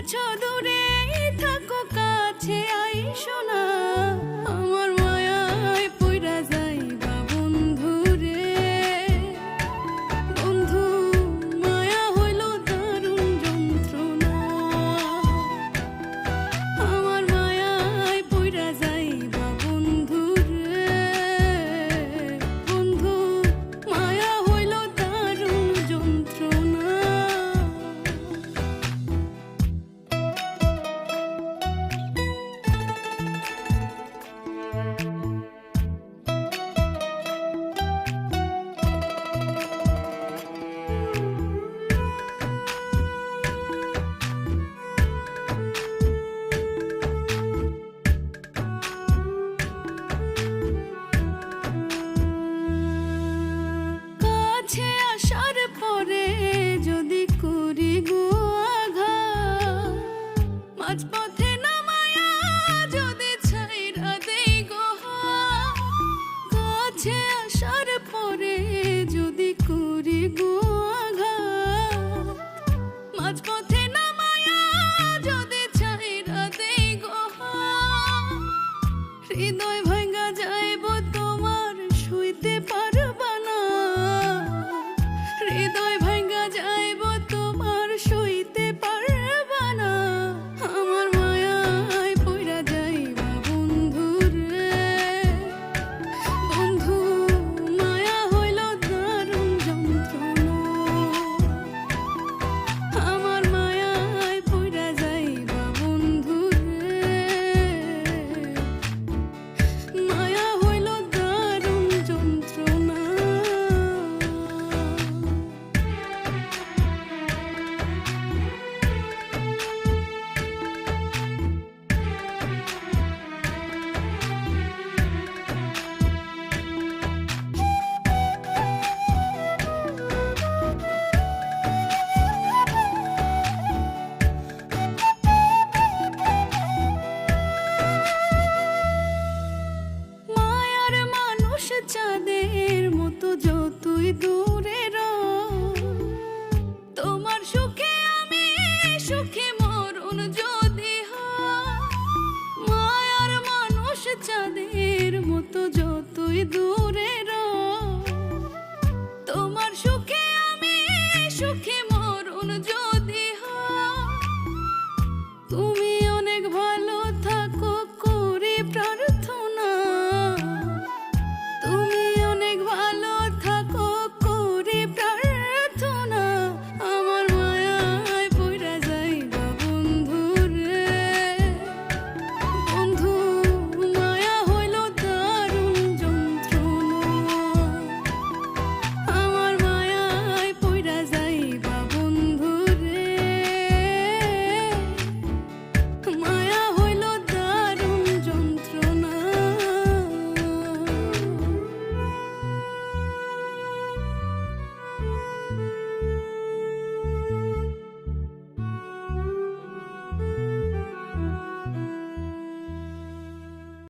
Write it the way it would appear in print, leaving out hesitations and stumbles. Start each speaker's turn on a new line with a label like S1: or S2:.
S1: আছো দূরে থাকো কাছে আইসো না, আমার মায়ায় পইরা যাইবা বন্ধু রে। বন্ধু মায়া হইল দারুণ যন্ত্রণা, আমার মায়ায় পইরা যাইবা বন্ধু রে। বন্ধু মায়া হইল দারুণ যন্ত্রণা। কাছে আসার পরে যদি করি গো আঘাত, মাঝপথে নামায়া যদি ছাইরা দেই গো হাত। কাছে আসার পরে যদি করি গো আঘাত, মাঝপথে নামায়া যদি ছাইরা দেই গো হাত। হৃদয় ভাঙা যাইব তোমার সইতে পারবা না, হৃদয় ভাঙা যাইব তোমার সইতে পারবা না। আমার মায়ায় পইরা যাইবা বন্ধু রে। বন্ধু মায়া হইল দারুণ যন্ত্রণা, আমার মায়ায় পইরা যাইবা বন্ধু রে। মায়া হইল দারুণ যন্ত্রণা। মায়ার মানুষ চাঁদের মতো যতই দূরে রও, তোমার সুখে আমি সুখী মরণ যদি হয়। মায়ার মানুষ চাঁদের মতো যতই দূরে